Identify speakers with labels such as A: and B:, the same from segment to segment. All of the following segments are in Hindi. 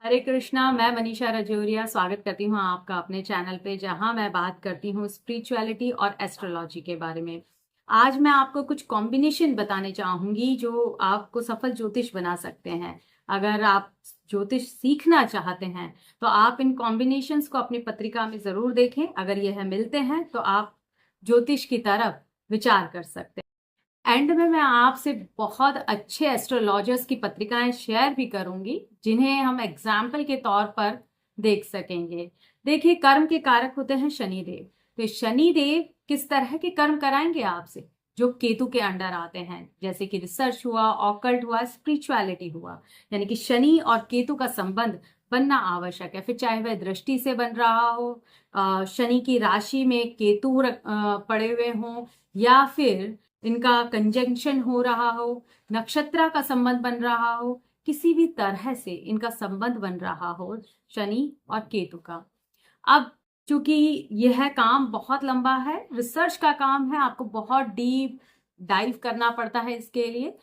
A: हरे कृष्णा। मैं मनीषा रजौरिया स्वागत करती हूँ आपका अपने चैनल पे, जहाँ मैं बात करती हूँ स्पिरिचुअलिटी और एस्ट्रोलॉजी के बारे में। आज मैं आपको कुछ कॉम्बिनेशन बताने चाहूंगी जो आपको सफल ज्योतिष बना सकते हैं। अगर आप ज्योतिष सीखना चाहते हैं तो आप इन कॉम्बिनेशंस को अपनी पत्रिका में जरूर देखें। अगर यह मिलते हैं तो आप ज्योतिष की तरफ विचार कर सकते हैं। एंड में मैं आपसे बहुत अच्छे एस्ट्रोलॉजर्स की पत्रिकाएं शेयर भी करूंगी, जिन्हें हम एग्जाम्पल के तौर पर देख सकेंगे। देखिए, कर्म के कारक होते हैं शनिदेव। तो शनिदेव किस तरह के कर्म कराएंगे आपसे, जो केतु के अंडर आते हैं, जैसे कि रिसर्च हुआ, ऑकल्ट हुआ, स्पिरिचुअलिटी हुआ। यानी कि शनि और केतु का संबंध बनना आवश्यक है। फिर चाहे वह दृष्टि से बन रहा हो, शनि की राशि में केतु पड़े हुए हों, या फिर इनका कंजंक्शन हो रहा हो, नक्षत्र का संबंध बन रहा हो, किसी भी तरह से इनका संबंध बन रहा हो शनि और केतु का। अब चूंकि यह काम बहुत लंबा है, रिसर्च का काम है, आपको बहुत डीप डाइव करना पड़ता है इसके लिए।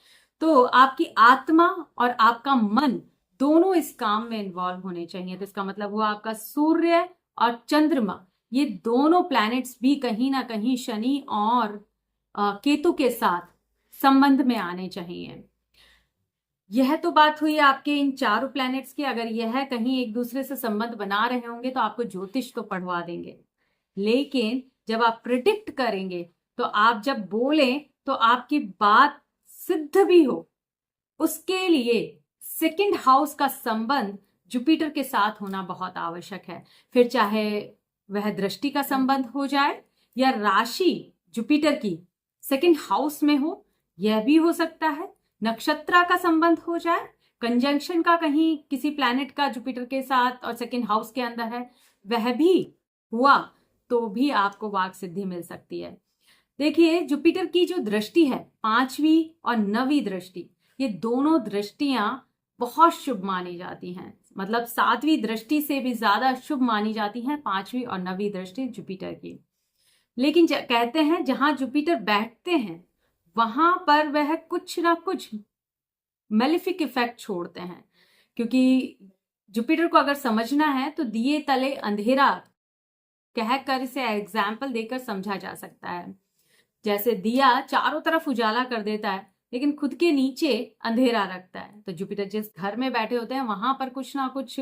A: तो आपकी आत्मा और आपका मन दोनों इस काम में इन्वॉल्व होने चाहिए। तो इसका मतलब हुआ आपका सूर्य और चंद्रमा, ये दोनों प्लैनेट्स भी कहीं ना कहीं शनि और केतु के साथ संबंध में आने चाहिए। यह तो बात हुई आपके इन चारों प्लैनेट्स की। अगर यह कहीं एक दूसरे से संबंध बना रहे होंगे तो आपको ज्योतिष तो पढ़वा देंगे, लेकिन जब आप प्रिडिक्ट करेंगे तो आप जब बोलें तो आपकी बात सिद्ध भी हो, उसके लिए सेकंड हाउस का संबंध जुपिटर के साथ होना बहुत आवश्यक है। फिर चाहे वह दृष्टि का संबंध हो जाए या राशि जुपिटर की सेकंड हाउस में हो, यह भी हो सकता है। नक्षत्र का संबंध हो जाए, कंजंक्शन का कहीं किसी प्लैनेट का जुपिटर के साथ और सेकंड हाउस के अंदर है, वह भी हुआ तो भी आपको वाक सिद्धि मिल सकती है। देखिए, जुपिटर की जो दृष्टि है, 5वीं और 9वीं दृष्टि, ये दोनों दृष्टियां बहुत शुभ मानी जाती हैं। मतलब 7वीं दृष्टि से भी ज्यादा शुभ मानी जाती हैं 5वीं और 9वीं दृष्टि जुपिटर की। लेकिन कहते हैं जहां जुपिटर बैठते हैं वहां पर वह कुछ ना कुछ मेलिफिक इफेक्ट छोड़ते हैं। क्योंकि जुपिटर को अगर समझना है तो दिए तले अंधेरा कहकर इसे एग्जाम्पल देकर समझा जा सकता है। जैसे दिया चारों तरफ उजाला कर देता है लेकिन खुद के नीचे अंधेरा रखता है, तो जुपिटर जिस घर में बैठे होते हैं वहां पर कुछ ना कुछ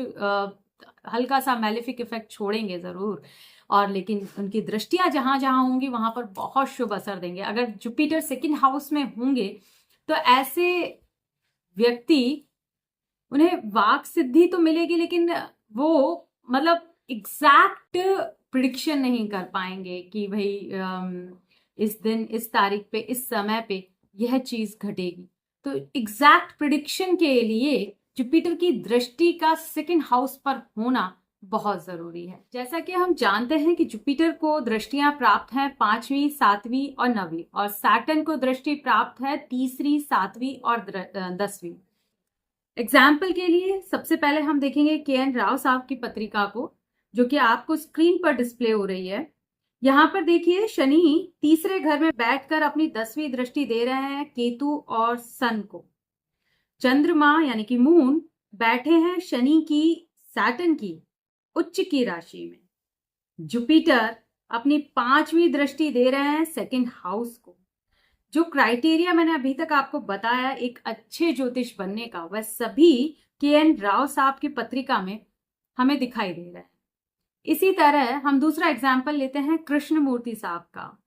A: हल्का सा मेलिफिक इफेक्ट छोड़ेंगे जरूर। और लेकिन उनकी दृष्टियां जहां जहां होंगी वहां पर बहुत शुभ असर देंगे। अगर जुपिटर सेकंड हाउस में होंगे तो ऐसे व्यक्ति, उन्हें वाक सिद्धि तो मिलेगी लेकिन वो मतलब एग्जैक्ट प्रिडिक्शन नहीं कर पाएंगे कि भाई इस दिन इस तारीख पे इस समय पे यह चीज घटेगी। तो एग्जैक्ट प्रिडिक्शन के लिए जुपिटर की दृष्टि का सेकंड हाउस पर होना बहुत जरूरी है। जैसा कि हम जानते हैं कि जुपिटर को दृष्टियां प्राप्त है 5वीं, 7वीं और 9वीं, और सैटर्न को दृष्टि प्राप्त है 3री, 7वीं और 10वीं। एग्जाम्पल के लिए सबसे पहले हम देखेंगे के.एन. राव साहब की पत्रिका को, जो कि आपको स्क्रीन पर डिस्प्ले हो रही है। यहां पर देखिए, शनि तीसरे घर में बैठकर अपनी 10वीं दृष्टि दे रहे हैं केतु और सन को। चंद्रमा यानी कि मून बैठे हैं शनि की, सैटर्न की उच्च की राशि में। जुपिटर अपनी 5वीं दृष्टि दे रहे हैं सेकंड हाउस को। जो क्राइटेरिया मैंने अभी तक आपको बताया एक अच्छे ज्योतिष बनने का, वह सभी के.एन. राव साहब की पत्रिका में हमें दिखाई दे रहा है। इसी तरह हम दूसरा एग्जाम्पल लेते हैं कृष्णमूर्ति साहब का।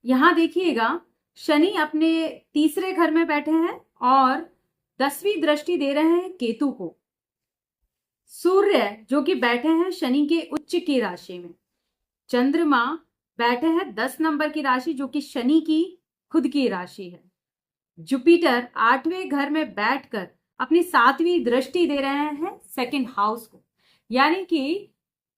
A: यहां देखिएगा, शनि अपने तीसरे घर में बैठे हैं और 10वीं दृष्टि दे रहे हैं केतु को। सूर्य जो कि बैठे हैं शनि के उच्च की राशि में। चंद्रमा बैठे हैं 10 नंबर की राशि, जो कि शनि की खुद की राशि है। जुपिटर 8वें घर में बैठकर अपनी 7वीं दृष्टि दे रहे हैं सेकंड हाउस को। यानी कि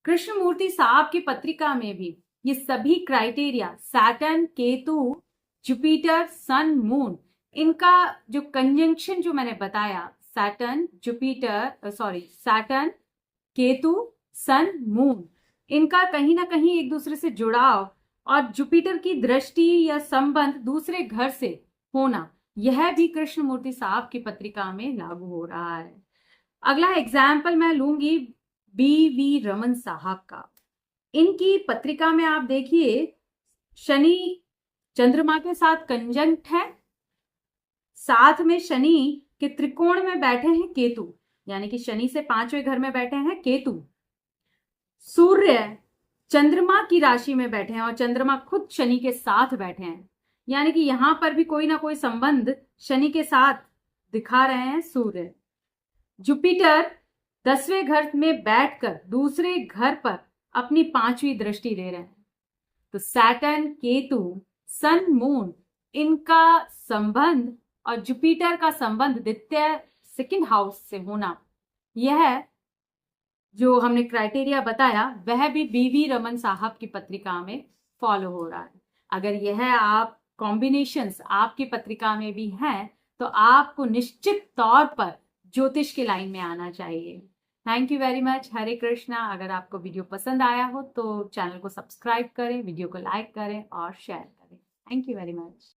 A: कृष्णमूर्ति साहब की पत्रिका में भी ये सभी क्राइटेरिया, सैटर्न, केतु, जुपिटर, सन, मून, इनका जो कंजंक्शन जो मैंने बताया, सैटर्न, केतु, सन, मून, इनका कहीं ना कहीं एक दूसरे से जुड़ाव और जुपिटर की दृष्टि या संबंध दूसरे घर से होना, यह भी कृष्णमूर्ति साहब की पत्रिका में लागू हो रहा है। अगला एग्जाम्पल मैं लूंगी बी.वी. रमन साहब का। इनकी पत्रिका में आप देखिए, शनि चंद्रमा के साथ कंजंक्ट है, साथ में शनि के त्रिकोण में बैठे हैं केतु, यानी कि शनि से 5वें घर में बैठे हैं केतु। सूर्य चंद्रमा की राशि में बैठे हैं और चंद्रमा खुद शनि के साथ बैठे हैं, यानी कि यहां पर भी कोई ना कोई संबंध शनि के साथ दिखा रहे हैं सूर्य। जुपिटर 10वें घर में बैठकर दूसरे घर पर अपनी 5वीं दृष्टि दे रहे हैं। तो सैटर्न, केतु, सन, मून, इनका संबंध और जुपिटर का संबंध द्वितीय सेकंड हाउस से होना, यह जो हमने क्राइटेरिया बताया वह भी बी.वी. रमन साहब की पत्रिका में फॉलो हो रहा है। अगर यह आप कॉम्बिनेशंस आपकी पत्रिका में भी हैं तो आपको निश्चित तौर पर ज्योतिष की लाइन में आना चाहिए। Thank you very much. Hare Krishna. अगर आपको वीडियो पसंद आया हो तो चैनल को सब्सक्राइब करें, वीडियो को लाइक करें और शेयर करें। Thank you very much.